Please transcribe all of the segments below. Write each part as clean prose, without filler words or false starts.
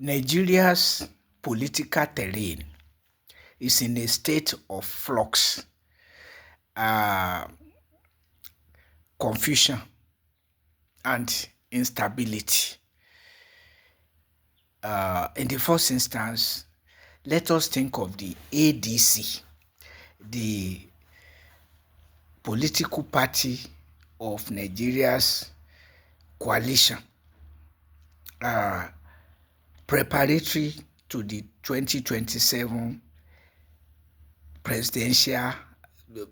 Nigeria's political terrain is in a state of flux, uh, confusion, and instability. In the first instance, let us think of the ADC, the political party of Nigeria's coalition, preparatory to the 2027 presidential,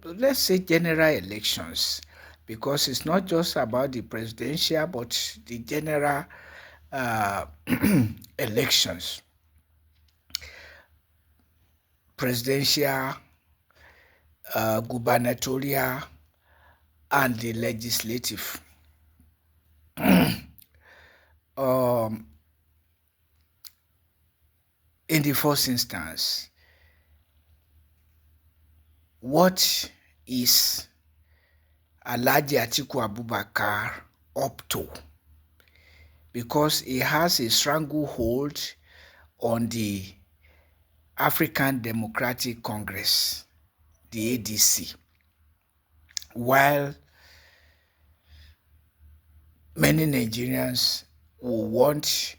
let's say general elections, because it's not just about the presidential but the general elections, presidential, gubernatorial, and the legislative. In the first instance, what is Alhaji Atiku Abubakar up to? Because he has a stranglehold on the African Democratic Congress, the ADC, while many Nigerians will want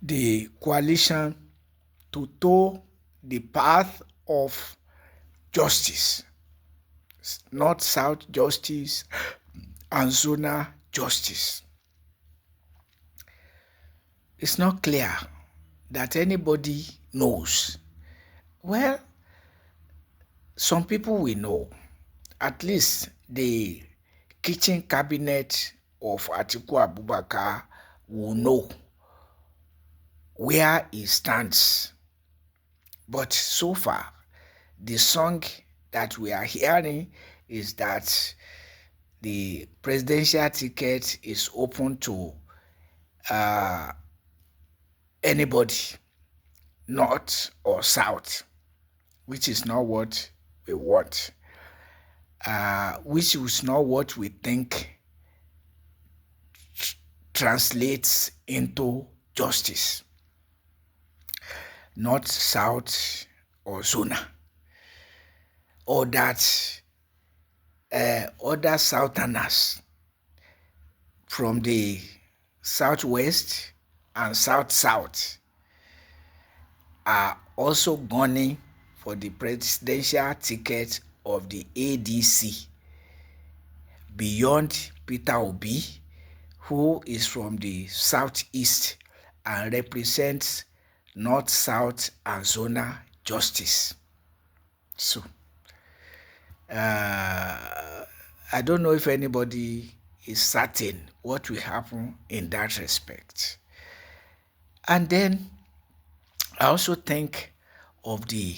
the coalition to toe the path of justice, North-South justice and zonal justice. It's not clear that anybody knows. Well, some people will know. At least the kitchen cabinet of Atiku Abubakar will know where he stands. But so far, the song that we are hearing is that the presidential ticket is open to anybody, north or south, which is not what we want, which is not what we think translates into justice. North, south, or zona, or that other southerners from the southwest and south-south are also gunning for the presidential ticket of the ADC beyond Peter Obi, who is from the southeast and represents north, south, and zonal justice. So, I don't know if anybody is certain what will happen in that respect. And then I also think of the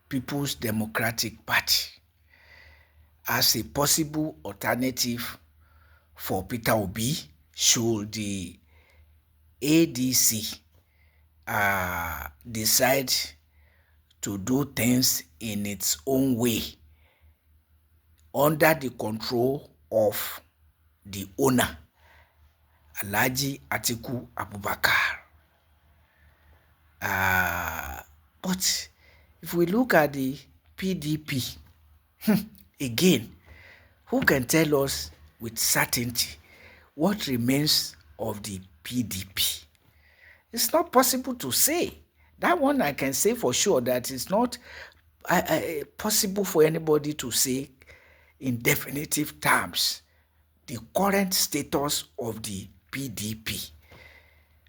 People's Democratic Party as a possible alternative for Peter Obi should the ADC decide to do things in its own way under the control of the owner, Alhaji Atiku Abubakar. But if we look at the PDP, again, who can tell us with certainty what remains of the PDP? It's not possible to say. That one I can say for sure that it's not possible for anybody to say in definitive terms the current status of the PDP.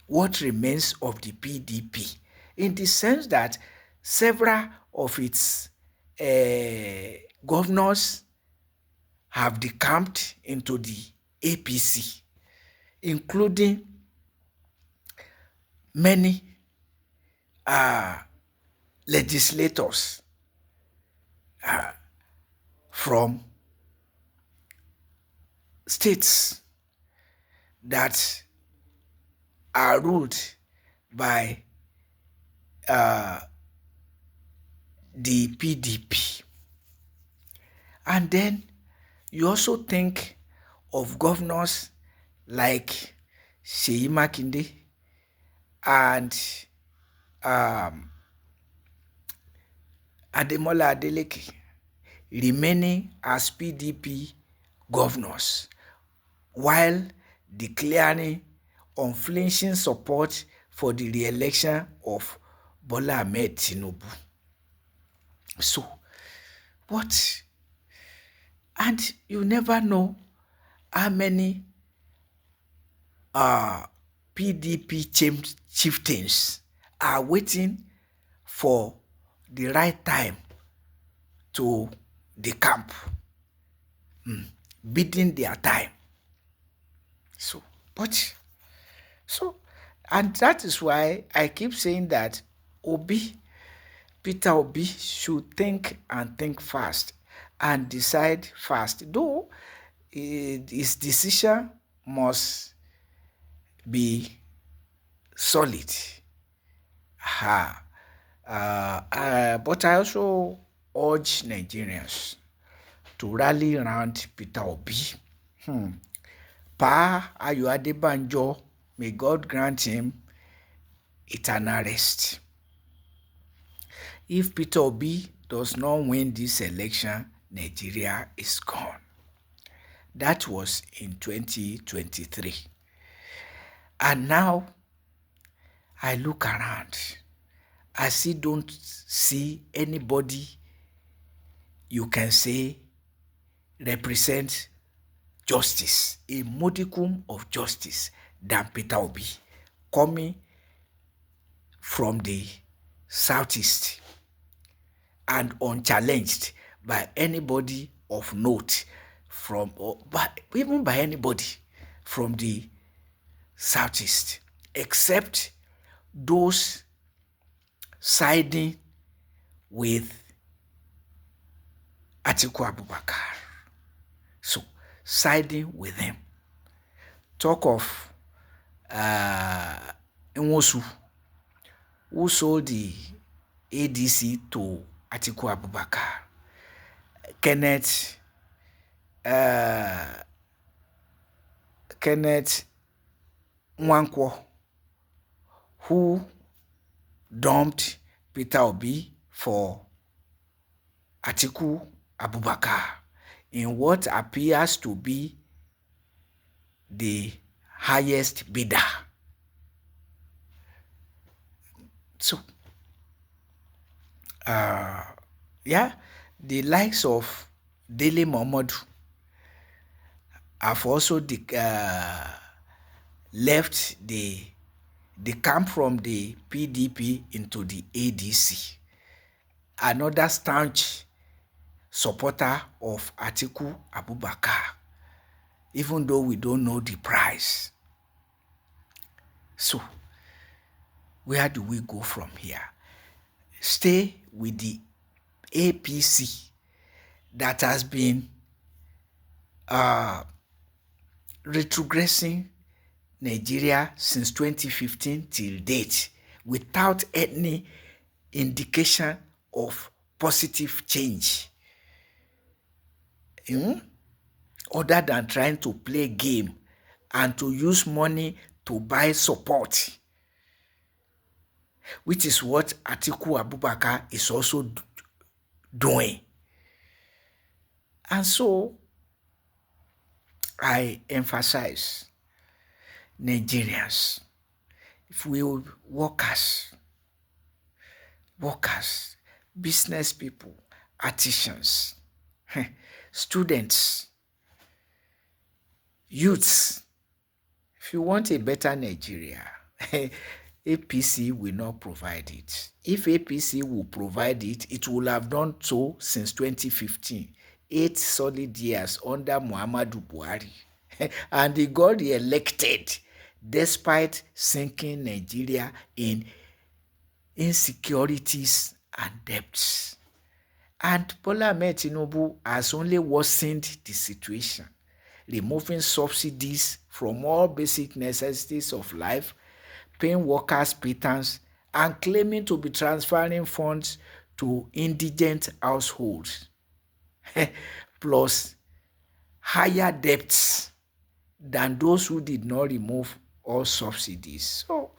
What remains of the PDP? In the sense that several of its governors have decamped into the APC, including many legislators from states that are ruled by the PDP. And then you also think of governors like Seyi Makinde, and um, Ademola Adeleke remaining as PDP governors while declaring unflinching support for the re-election of Bola Ahmed Tinubu. So, but, and you never know how many PDP chieftains are waiting for the right time to the camp, bidding their time. So, but, so, and that is why I keep saying that Peter Obi should think and think fast and decide fast. Though his decision must be solid. But I also urge Nigerians to rally around Peter Obi. Pa Ayo Adebanjo, may God grant him eternal rest. If Peter Obi does not win this election, Nigeria is gone. That was in 2023. And now I look around. I still don't see anybody you can say represent justice, a modicum of justice than Peter Obi, coming from the southeast and unchallenged by anybody of note even by anybody from the southeast, except those siding with Atiku Abubakar. So, siding with him. Talk of Nwosu, who sold the ADC to Atiku Abubakar. Kenneth Nwankwo, who dumped Peter Obi for Atiku Abubakar in what appears to be the highest bidder. So, the likes of Dele Momodu have also left the camp from the PDP into the ADC. Another staunch supporter of Atiku Abubakar, even though we don't know the price. So, where do we go from here? Stay with the APC that has been retrogressing Nigeria since 2015 till date without any indication of positive change. Other than trying to play game and to use money to buy support, which is what Atiku Abubakar is also doing. And so, I emphasize, Nigerians, if we workers, business people, artisans, students, youths, if you want a better Nigeria, APC will not provide it. If APC will provide it, it will have done so since 2015. 8 solid years under Muhammadu Buhari. And he got elected despite sinking Nigeria in insecurities and debts. And Bola Ahmed Tinubu has only worsened the situation, removing subsidies from all basic necessities of life, paying workers pittance, and claiming to be transferring funds to indigent households, plus higher debts than those who did not remove all subsidies. So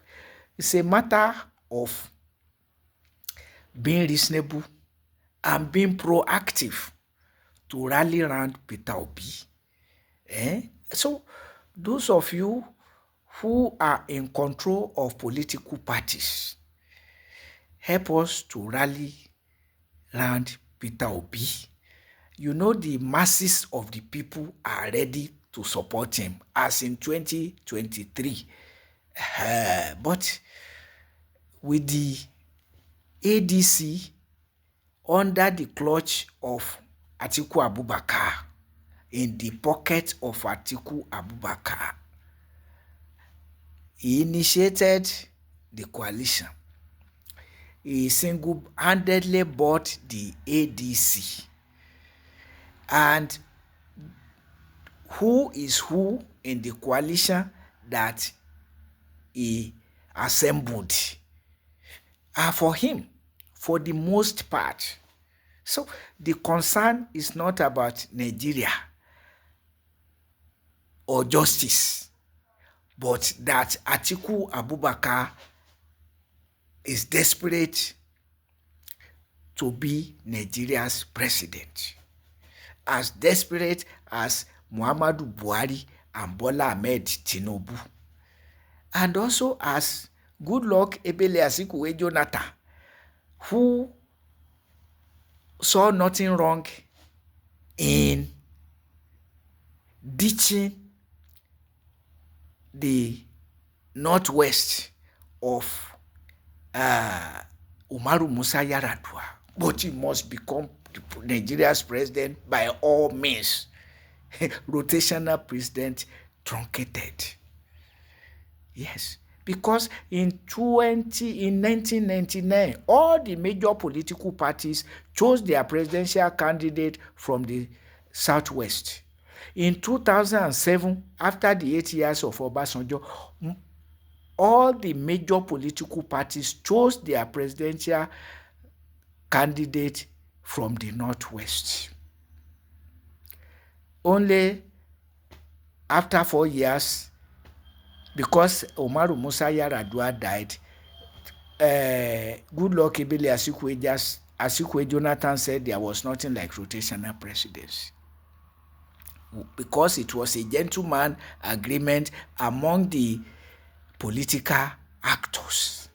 It's a matter of being reasonable and being proactive to rally around Peter Obi. So those of you who are in control of political parties, help us to rally around Peter Obi. You know the masses of the people are ready to support him as in 2023. But with the ADC under the clutch of Atiku Abubakar, in the pocket of Atiku Abubakar, he initiated the coalition. He single-handedly bought the ADC. And who is who in the coalition that he assembled are for him, for the most part. So the concern is not about Nigeria or justice, but that Atiku Abubakar is desperate to be Nigeria's president, as desperate as Muhammadu Buhari and Bola Ahmed Tinubu, and also as Goodluck Ebele Azikiwe Jonathan, who saw nothing wrong in ditching the northwest of Umaru Musa Yar'Adua, but he must become Nigeria's president by all means. Rotational president truncated. Yes, because in 1999, all the major political parties chose their presidential candidate from the southwest. In 2007, after the 8 years of Obasanjo, all the major political parties chose their presidential candidate from the northwest. Only after 4 years, because Umaru Musa Yar'Adua died, Goodluck Ebele Azikiwe Jonathan said there was nothing like rotational presidency, because it was a gentleman agreement among the political actors,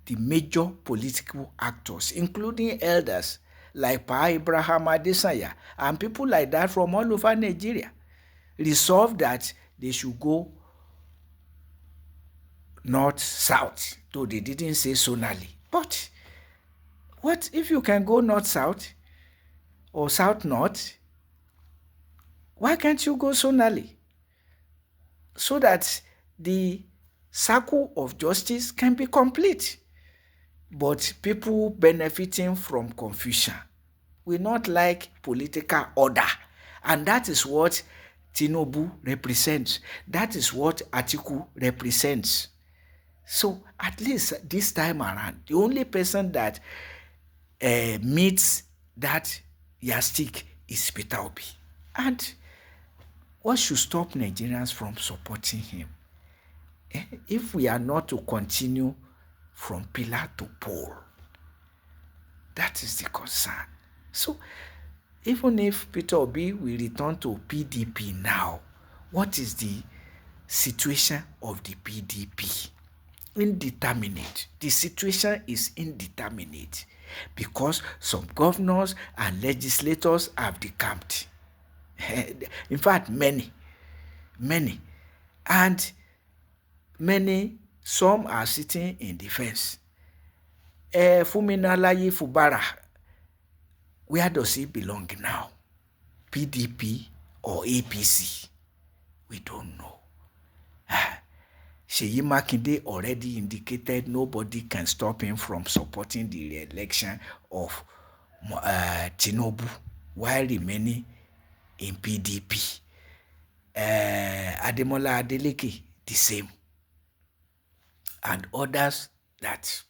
the major political actors, including elders like Pa Ibrahim Adesanya and people like that from all over Nigeria, resolved that they should go north-south, though they didn't say zonally. But what if you can go north-south or south-north? Why can't you go zonally? So that the circle of justice can be complete. But people benefiting from confusion will not like political order. And that is what Tinubu represents. That is what Atiku represents. So at least this time around, the only person that meets that yardstick is Peter Obi. And what should stop Nigerians from supporting him? If we are not to continue from pillar to pole, that is the concern. So even if Peter Obi will return to PDP now, what is the situation of the PDP? Indeterminate. The situation is indeterminate because some governors and legislators have decamped. In fact, many. And some are sitting in defense. Fuminalayi Fubara, where does he belong now? PDP or APC? We don't know. Seyi Makinde already indicated nobody can stop him from supporting the re-election of Tinubu while remaining in PDP. Ademola Adeleke, the same. And others that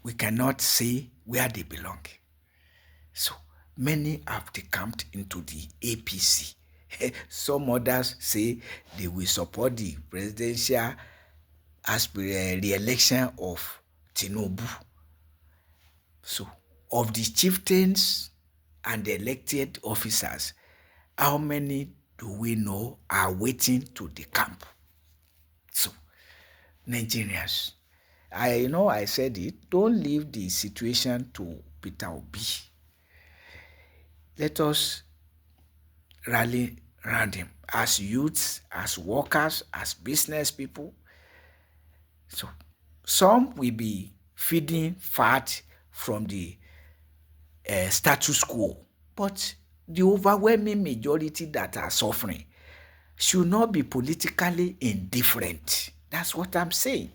we cannot say where they belong. So many have decamped into the APC. Some others say they will support the presidential re-election of Tinubu. So, of the chieftains and the elected officers, how many do we know are waiting to the camp? So, Nigerians, I said it, don't leave the situation to Peter Obi. Let us rally around him as youths, as workers, as business people. So some will be feeding fat from the status quo, but the overwhelming majority that are suffering should not be politically indifferent. That's what I'm saying.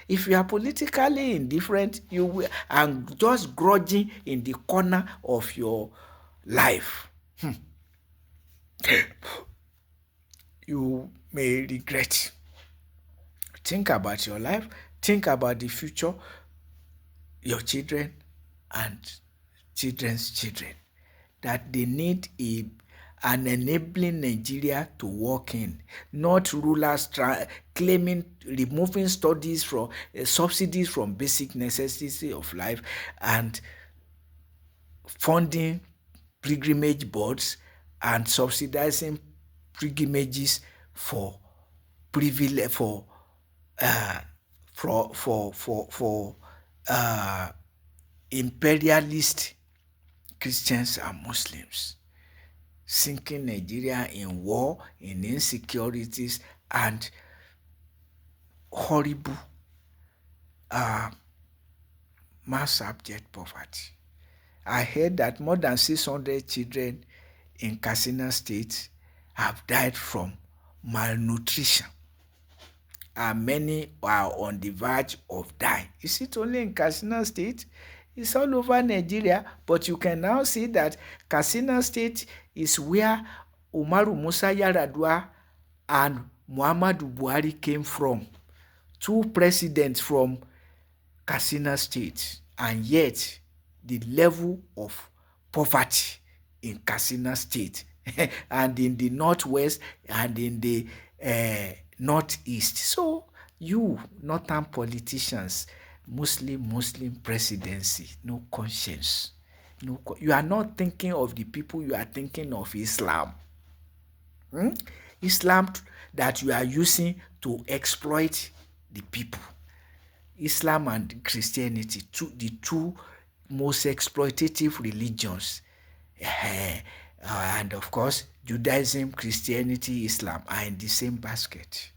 If you are politically indifferent, you will, and just grudging in the corner of your life, you may regret. Think about your life, think about the future, your children and children's children, that they need an enabling Nigeria to work in, not rulers claiming removing studies from subsidies from basic necessities of life and funding pilgrimage boards and subsidizing pilgrimages for privilege uh, for imperialist Christians and Muslims, sinking Nigeria in war, in insecurities, and horrible mass abject poverty. I heard that more than 600 children in Katsina State have died from malnutrition, and many are on the verge of dying. Is it only in Katsina State? It's all over Nigeria, but you can now see that Katsina State is where Umaru Musa Yar'Adua and Muhammadu Buhari came from. Two presidents from Katsina State, and yet the level of poverty in Katsina State and in the northwest and in the northeast. So you northern politicians, Muslim presidency, no conscience. No, you are not thinking of the people, you are thinking of Islam. Islam that you are using to exploit the people. Islam and Christianity, the two most exploitative religions. And of course, Judaism, Christianity, Islam are in the same basket.